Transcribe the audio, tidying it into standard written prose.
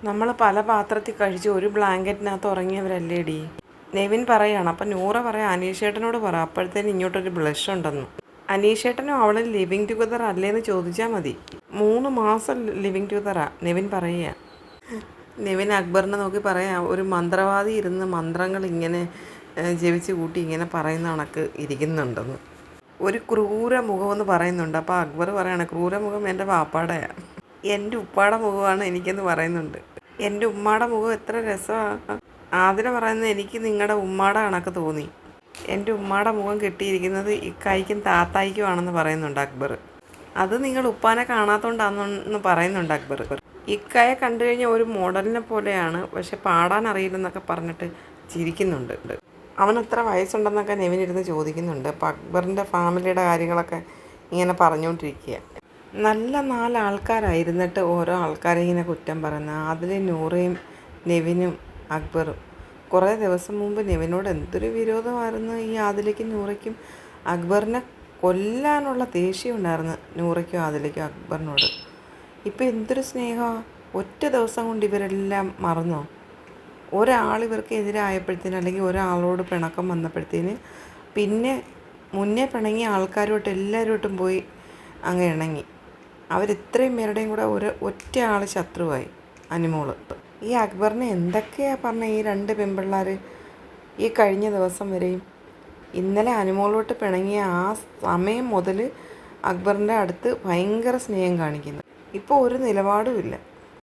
നമ്മൾ പല പാത്രത്തിൽ കഴിച്ച് ഒരു ബ്ലാങ്കറ്റിനകത്ത് ഉറങ്ങിയവരല്ലേടി. നെവിൻ പറയാണ്. അപ്പം നൂറ പറയാം അനീഷേട്ടനോട് പറ, അപ്പോഴത്തേന് ഇങ്ങോട്ടൊരു ബ്ലഷ് ഉണ്ടെന്ന്. അനീഷേട്ടനും അവളും ലിവിങ് ടുഗദർ അല്ലേന്ന് ചോദിച്ചാൽ മതി. 3 മാസം ലിവിങ് ടുഗദറാ നെവിൻ പറയുക. നെവിൻ അക്ബറിനെ നോക്കി പറയാം, ഒരു മന്ത്രവാദി ഇരുന്ന് മന്ത്രങ്ങൾ ഇങ്ങനെ ജപിച്ച് കൂട്ടി ഇങ്ങനെ പറയുന്ന കണക്ക് ഇരിക്കുന്നുണ്ടെന്ന്. ഒരു ക്രൂര മുഖമെന്ന് പറയുന്നുണ്ട്. അപ്പോൾ അക്ബർ പറയാണ്, ക്രൂര മുഖം എൻ്റെ വാപ്പാടെയാണ്, എൻ്റെ ഉപ്പാടെ മുഖമാണ് എനിക്കെന്ന് പറയുന്നുണ്ട്. എൻ്റെ ഉമ്മാടെ മുഖം എത്ര രസമാണ്. ആതിര പറയുന്നത്, എനിക്ക് നിങ്ങളുടെ ഉമ്മാടെ കണക്ക് തോന്നി. എൻ്റെ ഉമ്മാടെ മുഖം കെട്ടിയിരിക്കുന്നത് ഇക്കായ്ക്കും താത്തായിക്കുമാണെന്ന് പറയുന്നുണ്ട് അക്ബർ. അത് നിങ്ങൾ ഉപ്പാനെ കാണാത്തോണ്ടാണെന്ന് പറയുന്നുണ്ട് അക്ബർ. ഇക്കായെ കണ്ടു കഴിഞ്ഞാൽ ഒരു മോഡലിനെ പോലെയാണ്, പക്ഷെ പാടാൻ അറിയില്ലെന്നൊക്കെ പറഞ്ഞിട്ട് ചിരിക്കുന്നുണ്ട്. അവൻ എത്ര വയസ്സുണ്ടെന്നൊക്കെ നെവിനിരുന്ന് ചോദിക്കുന്നുണ്ട്. അപ്പം അക്ബറിൻ്റെ ഫാമിലിയുടെ കാര്യങ്ങളൊക്കെ ഇങ്ങനെ പറഞ്ഞുകൊണ്ടിരിക്കുക. നല്ല 4 ആൾക്കാരായിരുന്നിട്ട് ഓരോ ആൾക്കാരെ ഇങ്ങനെ കുറ്റം പറയുന്നത്. അതിൽ നൂറയും നെവിനും അക്ബറും. കുറേ ദിവസം മുമ്പ് നെവിനോട് എന്തൊരു വിരോധമായിരുന്നു ഈ ആദിലയ്ക്കും നൂറയ്ക്കും. അക്ബറിനെ കൊല്ലാനുള്ള ദേഷ്യം ഉണ്ടായിരുന്നു നൂറയ്ക്കും ആദിലയ്ക്കും അക്ബറിനോട്. ഇപ്പം എന്തൊരു സ്നേഹമാണ്. ഒറ്റ ദിവസം കൊണ്ട് ഇവരെല്ലാം മറന്നോ? ഒരാൾ ഇവർക്ക് എതിരായപ്പോഴത്തേന്, അല്ലെങ്കിൽ ഒരാളോട് പിണക്കം വന്നപ്പോഴത്തേന് പിന്നെ മുന്നേ പിണങ്ങിയ ആൾക്കാരുമായിട്ട് എല്ലാവരുമായിട്ടും പോയി അങ്ങ് ഇണങ്ങി. അവരിത്രയും പേരുടെയും കൂടെ ഒറ്റ ആൾ ശത്രുവായി അനുമോള്. ഈ അക്ബറിനെ എന്തൊക്കെയാണ് പറഞ്ഞ ഈ 2 പെൺപിള്ളേർ ഈ കഴിഞ്ഞ ദിവസം വരെയും. ഇന്നലെ അനുമോളോട്ട് പിണങ്ങിയ ആ സമയം മുതൽ അക്ബറിൻ്റെ അടുത്ത് ഭയങ്കര സ്നേഹം കാണിക്കുന്നു. ഇപ്പോൾ ഒരു നിലപാടുമില്ല.